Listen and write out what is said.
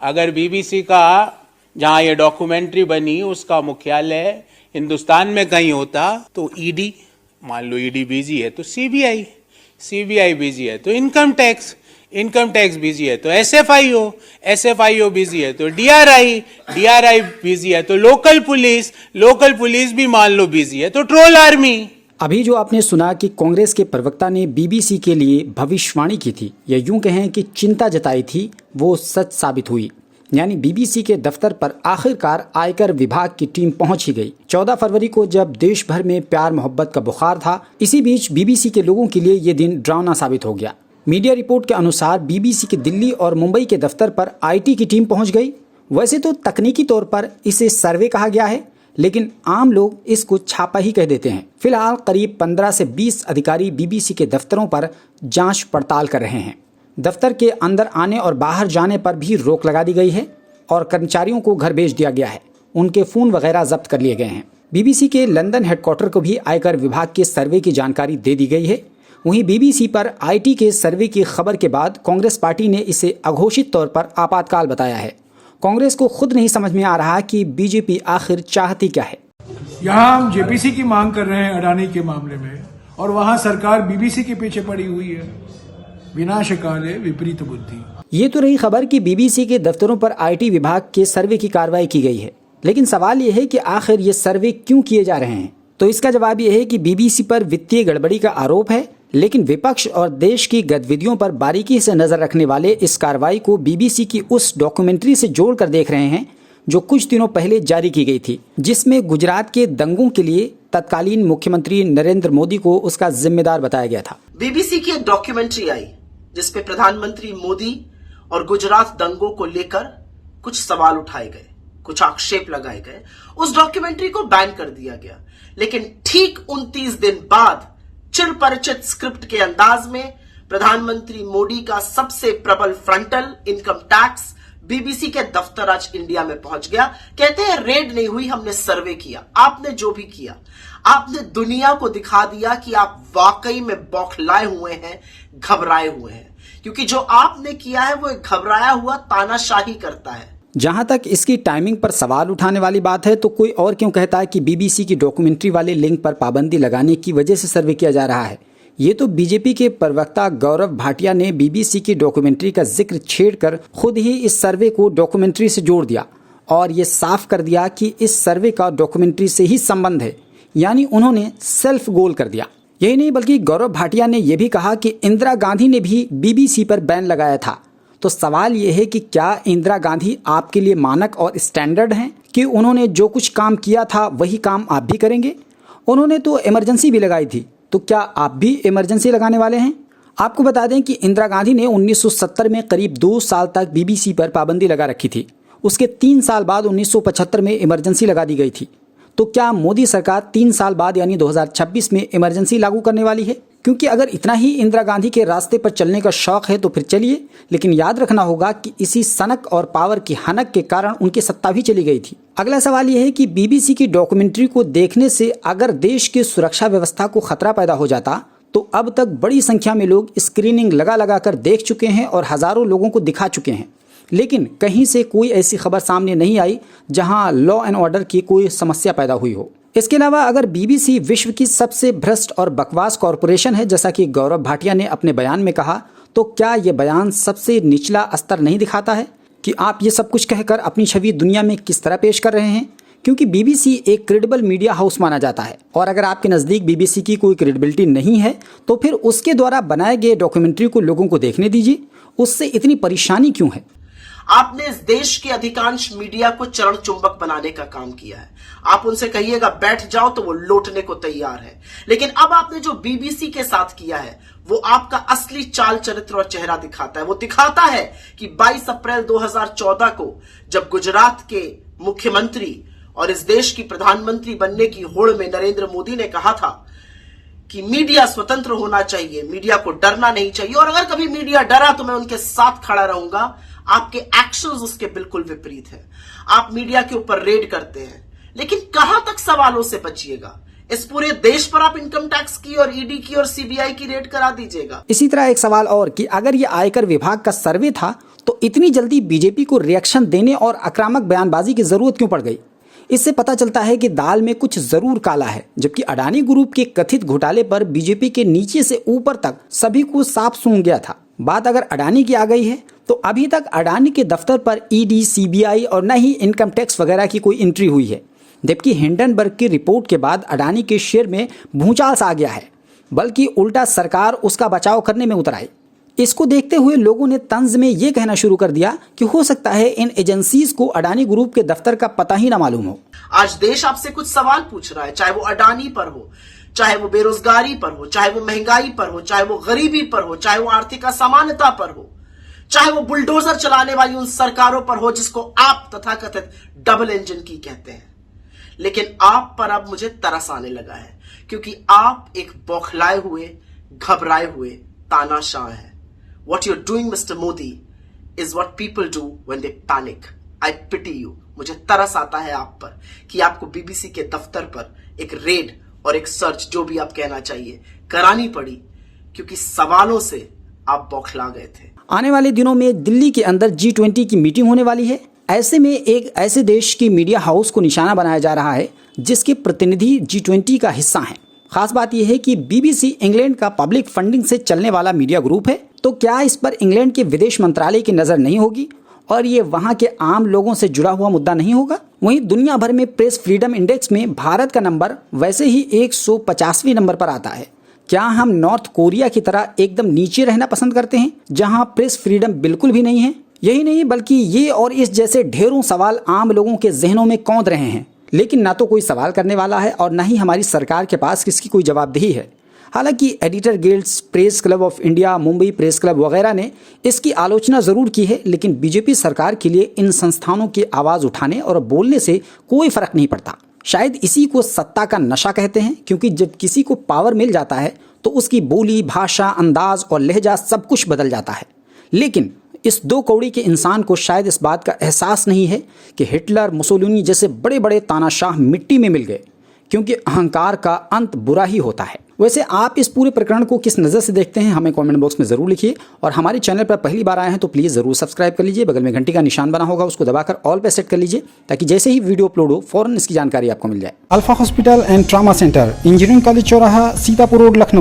अगर बीबीसी का जहां ये डॉक्यूमेंट्री बनी उसका मुख्यालय हिंदुस्तान में कहीं होता तो ईडी, मान लो ईडी बिजी है तो सीबीआई बिजी है तो इनकम टैक्स बिजी है तो एसएफआईओ बिजी है तो डीआरआई बिजी है तो लोकल पुलिस भी मान लो बिजी है तो ट्रोल आर्मी। अभी जो आपने सुना कि कांग्रेस के प्रवक्ता ने बीबीसी के लिए भविष्यवाणी की थी या यूं कहें कि चिंता जताई थी, वो सच साबित हुई। यानी बीबीसी के दफ्तर पर आखिरकार आयकर विभाग की टीम पहुंच ही गई। 14 फरवरी को जब देश भर में प्यार मोहब्बत का बुखार था, इसी बीच बीबीसी के लोगों के लिए ये दिन डरावना साबित हो गया। मीडिया रिपोर्ट के अनुसार बीबीसी के दिल्ली और मुंबई के दफ्तर पर आईटी की टीम पहुंच गई। वैसे तो तकनीकी तौर पर इसे सर्वे कहा गया है, लेकिन आम लोग इसको छापा ही कह देते हैं। फिलहाल करीब 15 से 20 अधिकारी बीबीसी के दफ्तरों पर जांच पड़ताल कर रहे हैं। दफ्तर के अंदर आने और बाहर जाने पर भी रोक लगा दी गई है और कर्मचारियों को घर भेज दिया गया है। उनके फोन वगैरह जब्त कर लिए गए हैं। बीबीसी के लंदन हेडक्वार्टर को भी आयकर विभाग के सर्वे की जानकारी दे दी गई है। वहीं बीबीसी पर आईटी के सर्वे की खबर के बाद कांग्रेस पार्टी ने इसे अघोषित तौर पर आपातकाल बताया है। कांग्रेस को खुद नहीं समझ में आ रहा कि बीजेपी आखिर चाहती क्या है। यहाँ हम जेपीसी की मांग कर रहे हैं अडानी के मामले में, और वहाँ सरकार बीबीसी के पीछे पड़ी हुई है। विनाशकाले विपरीत बुद्धि। ये तो रही खबर कि बीबीसी के दफ्तरों पर आईटी विभाग के सर्वे की कार्रवाई की गई है, लेकिन सवाल ये है कि आखिर ये सर्वे क्यों किए जा रहे हैं। तो इसका जवाब ये है कि बीबीसी पर वित्तीय गड़बड़ी का आरोप है, लेकिन विपक्ष और देश की गतिविधियों पर बारीकी से नजर रखने वाले इस कार्रवाई को बीबीसी की उस डॉक्यूमेंट्री से जोड़कर देख रहे हैं जो कुछ दिनों पहले जारी की गई थी, जिसमें गुजरात के दंगों के लिए तत्कालीन मुख्यमंत्री नरेंद्र मोदी को उसका जिम्मेदार बताया गया था। बीबीसी की एक डॉक्यूमेंट्री आई जिसपे प्रधानमंत्री मोदी और गुजरात दंगों को लेकर कुछ सवाल उठाए गए, कुछ आक्षेप लगाए गए। उस डॉक्यूमेंट्री को बैन कर दिया गया, लेकिन ठीक 29 दिन बाद चिरपरिचित स्क्रिप्ट के अंदाज में प्रधानमंत्री मोदी का सबसे प्रबल फ्रंटल इनकम टैक्स बीबीसी के दफ्तर आज इंडिया में पहुंच गया। कहते हैं रेड नहीं हुई, हमने सर्वे किया। आपने जो भी किया, आपने दुनिया को दिखा दिया कि आप वाकई में बौखलाए हुए हैं, घबराए हुए हैं, क्योंकि जो आपने किया है वो एक घबराया हुआ तानाशाही करता है। जहां तक इसकी टाइमिंग पर सवाल उठाने वाली बात है, तो कोई और क्यों कहता है कि बीबीसी की डॉक्यूमेंट्री वाले लिंक पर पाबंदी लगाने की वजह से सर्वे किया जा रहा है। ये तो बीजेपी के प्रवक्ता गौरव भाटिया ने बीबीसी की डॉक्यूमेंट्री का जिक्र छेड़कर खुद ही इस सर्वे को डॉक्यूमेंट्री से जोड़ दिया और ये साफ कर दिया कि इस सर्वे का डॉक्यूमेंट्री से ही संबंध है। यानी उन्होंने सेल्फ गोल कर दिया। यही नहीं, बल्कि गौरव भाटिया ने यह भी कहा कि इंदिरा गांधी ने भी बीबीसी पर बैन लगाया था। तो सवाल यह है कि क्या इंदिरा गांधी आपके लिए मानक और स्टैंडर्ड हैं कि उन्होंने जो कुछ काम किया था वही काम आप भी करेंगे? उन्होंने तो इमरजेंसी भी लगाई थी, तो क्या आप भी इमरजेंसी लगाने वाले हैं? आपको बता दें कि इंदिरा गांधी ने 1970 में करीब 2 साल तक बीबीसी पर पाबंदी लगा रखी थी। उसके 3 साल बाद 1975 में इमरजेंसी लगा दी गई थी। तो क्या मोदी सरकार 3 साल बाद यानी 2026 में इमरजेंसी लागू करने वाली है? क्योंकि अगर इतना ही इंदिरा गांधी के रास्ते पर चलने का शौक है तो फिर चलिए, लेकिन याद रखना होगा कि इसी सनक और पावर की हनक के कारण उनकी सत्ता भी चली गई थी। अगला सवाल यह है कि बीबीसी की डॉक्यूमेंट्री को देखने से अगर देश की सुरक्षा व्यवस्था को खतरा पैदा हो जाता, तो अब तक बड़ी संख्या में लोग स्क्रीनिंग लगा कर देख चुके हैं और हजारों लोगों को दिखा चुके हैं। लेकिन कहीं से कोई ऐसी खबर सामने नहीं आई जहां लॉ एंड ऑर्डर की कोई समस्या पैदा हुई हो। इसके अलावा अगर बीबीसी विश्व की सबसे भ्रष्ट और बकवास कॉरपोरेशन है, जैसा कि गौरव भाटिया ने अपने बयान में कहा, तो क्या ये बयान सबसे निचला स्तर नहीं दिखाता है कि आप ये सब कुछ कहकर अपनी छवि दुनिया में किस तरह पेश कर रहे हैं? क्योंकि बीबीसी एक क्रेडिबल मीडिया हाउस माना जाता है, और अगर आपके नज़दीक बीबीसी की कोई क्रेडिबिलिटी नहीं है तो फिर उसके द्वारा बनाए गए डॉक्यूमेंट्री को लोगों को देखने दीजिए। उससे इतनी परेशानी क्यों है? आपने इस देश के अधिकांश मीडिया को चरण चुंबक बनाने का काम किया है। आप उनसे कहिएगा बैठ जाओ तो वो लौटने को तैयार है। लेकिन अब आपने जो बीबीसी के साथ किया है वो आपका असली चाल चरित्र और चेहरा दिखाता है। वो दिखाता है कि 22 अप्रैल 2014 को जब गुजरात के मुख्यमंत्री और इस देश की प्रधानमंत्री बनने की होड़ में नरेंद्र मोदी ने कहा था कि मीडिया स्वतंत्र होना चाहिए, मीडिया को डरना नहीं चाहिए, और अगर कभी मीडिया डरा तो मैं उनके साथ खड़ा रहूंगा। आपके एक्शंस उसके बिल्कुल विपरीत हैं। आप मीडिया के ऊपर रेड करते हैं, लेकिन कहां तक सवालों से बचिएगा? इस पूरे देश पर आप इनकम टैक्स की और ईडी की और सीबीआई की रेड करा दीजिएगा। इसी तरह एक सवाल और कि अगर ये आयकर विभाग का सर्वे था तो इतनी जल्दी बीजेपी को रिएक्शन देने और आक्रामक बयानबाजी की जरूरत क्यों पड़ गई? इससे पता चलता है कि दाल में कुछ जरूर काला है। जबकि अडानी ग्रुप के कथित घोटाले पर बीजेपी के नीचे से ऊपर तक सभी को साफ सूंघ गया था। बात अगर अडानी की आ गई है तो अभी तक अडानी के दफ्तर पर ईडी, सीबीआई और न ही इनकम टैक्स वगैरह की कोई एंट्री हुई है। जबकि हिंडनबर्ग की रिपोर्ट के बाद अडानी के शेयर में भूचाल सा आ गया है, बल्कि उल्टा सरकार उसका बचाव करने में उतर आई। इसको देखते हुए लोगों ने तंज में ये कहना शुरू कर दिया कि हो सकता है इन एजेंसीज को अडानी ग्रुप के दफ्तर का पता ही ना मालूम हो। आज देश आपसे कुछ सवाल पूछ रहा है, चाहे वो अडानी पर हो, चाहे वो बेरोजगारी पर हो, चाहे वो महंगाई पर हो, चाहे वो गरीबी पर हो, चाहे वो आर्थिक असमानता पर हो, चाहे वो बुलडोजर चलाने वाली उन सरकारों पर हो जिसको आप तथाकथित डबल इंजन की कहते हैं। लेकिन आप पर अब मुझे तरस आने लगा है, क्योंकि आप एक बौखलाए हुए, घबराए हुए तानाशाह हैं। What you're doing, Mr. Modi, is what people do when they panic. I pity you. मुझे तरस आता है आप पर कि आपको बीबीसी के दफ्तर पर एक रेड और एक सर्च, जो भी आप कहना चाहिए, करानी पड़ी, क्योंकि सवालों से आप बौखला गए थे। आने वाले दिनों में दिल्ली के अंदर G20 की मीटिंग होने वाली है। ऐसे में एक ऐसे देश की मीडिया हाउस को निशाना बनाया जा रहा है जिसके प्रतिनिधि G20 का हिस्सा हैं। खास बात यह है कि बीबीसी इंग्लैंड का पब्लिक फंडिंग से चलने वाला मीडिया ग्रुप है। तो क्या इस पर इंग्लैंड के विदेश मंत्रालय की नजर नहीं होगी और ये वहां के आम लोगों से जुड़ा हुआ मुद्दा नहीं होगा? वहीं दुनिया भर में प्रेस फ्रीडम इंडेक्स में भारत का नंबर वैसे ही 150वें नंबर पर आता है। क्या हम नॉर्थ कोरिया की तरह एकदम नीचे रहना पसंद करते हैं जहां प्रेस फ्रीडम बिल्कुल भी नहीं है? यही नहीं बल्कि ये और इस जैसे ढेरों सवाल आम लोगों के जहनों में कौंध रहे हैं, लेकिन ना तो कोई सवाल करने वाला है और ना ही हमारी सरकार के पास किसकी कोई जवाबदेही है। हालांकि editor guilds, press club of India, Mumbai press club वगैरह ने इसकी आलोचना जरूर की है, लेकिन बीजेपी सरकार के लिए इन संस्थानों की आवाज उठाने और बोलने से कोई फर्क नहीं पड़ता। शायद इसी को सत्ता का नशा कहते हैं, क्योंकि जब किसी को पावर मिल जाता है तो उसकी बोली, भाषा, अंदाज और लहजा सब कुछ बदल जाता है। लेकिन इस 2 कौड़ी के इंसान को शायद इस बात का एहसास नहीं है कि हिटलर, मुसोलिनी जैसे बड़े बड़े तानाशाह मिट्टी में मिल गए, क्योंकि अहंकार का अंत बुरा ही होता है। वैसे आप इस पूरे प्रकरण को किस नज़र से देखते हैं हमें कमेंट बॉक्स में ज़रूर लिखिए, और हमारे चैनल पर पहली बार आए हैं तो प्लीज़ ज़रूर सब्सक्राइब कर लीजिए। बगल में घंटी का निशान बना होगा, उसको दबाकर ऑल पे सेट कर लीजिए, ताकि जैसे ही वीडियो अपलोड हो फौरन इसकी जानकारी आपको मिल जाए। Alpha hospital and trauma centre, engineering college चौराहा, सीतापुर रोड, लखनऊ।